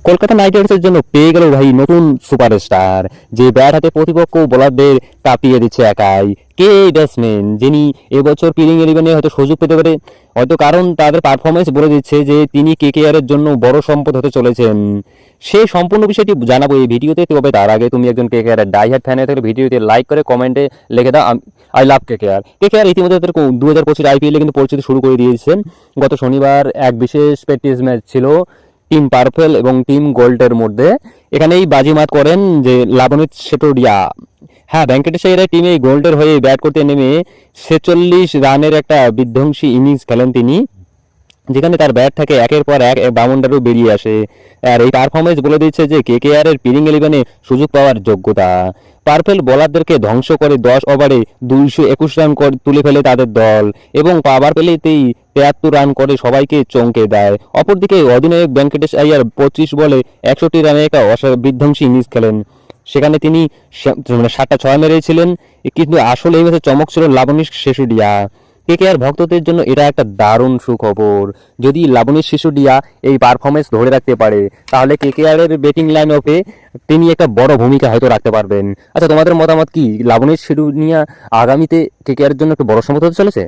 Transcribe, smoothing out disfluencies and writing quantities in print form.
Kolkata night রাইডার্সের জন্য পেয়ে গেল ভাই নতুন সুপারস্টার, যে ব্যাট হাতে প্রতিপক্ষ বোলারদের কাঁপিয়ে দিচ্ছে একাই। কে এই ব্যাটসম্যান যিনি এবছর প্লেইং ইলেভেনে হয়তো সুযোগ পেতে পারে, হয়তো কারণ তাদের পারফরমেন্স বলে দিচ্ছে যে তিনি কেকেআর এর জন্য বড় সম্পদ হতে চলেছেন। সেই সম্পূর্ণ বিষয়টি জানাবো এই ভিডিওতে। তবে তার আগে তুমি একজন কেকেআর এর ডাইহার্ট ফ্যান হয়ে থাকলে ভিডিওতে লাইক করে কমেন্টে লিখে দাও আই লাভ কেকেআর। কেকেআর ইতিমধ্যে তাদের 2025 আইপিএলে কিন্তু পরিচিতি শুরু করে দিয়েছেন। গত শনিবার এক বিশেষ প্র্যাকটিস ম্যাচ ছিল টিম পার্পেল এবং টিম গোল্ডের মধ্যে। এখানেই বাজিমাত করেন যে লাবণিত সেটোরিয়া। হ্যাঁ, ভেঙ্কটেশ আইয়ারের টিমে গোল্ডের হয়ে ব্যাট করতে নেমে 46 রানের একটা বিধ্বংসী ইনিংস খেলেন তিনি, যেখানে তার ব্যাট থেকে একের পর এক বাউন্ডারও বেরিয়ে আসে। আর এই পারফরমেন্স বলে দিচ্ছে যে কেকেআর এর প্লেইং ইলেভেনে সুযোগ পাওয়ার যোগ্যতা। পার্পেল বোলারদেরকে ধ্বংস করে 10 ওভারে 221 রান তুলে ফেলে তাদের দল, এবং পাওয়ার প্লেতেই 73 রান করে সবাইকে চমকে দেয়। অপরদিকে অধিনায়ক ভেঙ্কটেশ আইয়ার 25 বলে 61 রানে একটা বিধ্বংসী ইনিংস খেলেন। সেখানে তিনি 7টা 6 মেরেছিলেন, কিন্তু আসলে এই ম্যাচে চমক ছিল লাবণী শেষুডিয়া। কেকেআর ভক্তদের জন্য এটা একটা দারুণ সুখবর। যদি লাবণী শিশুডিয়া এই পারফরমেন্স ধরে রাখতে পারে, তাহলে কেকেআর এর ব্যাটিং লাইন অফে তিনি একটা বড় ভূমিকা হয়তো রাখতে পারবেন। আচ্ছা, তোমাদের মতামত কি? লাবণী শিশুডিয়া আগামীতে কেকেআর এর জন্য একটা বড় সম্পদ হতে চলেছে?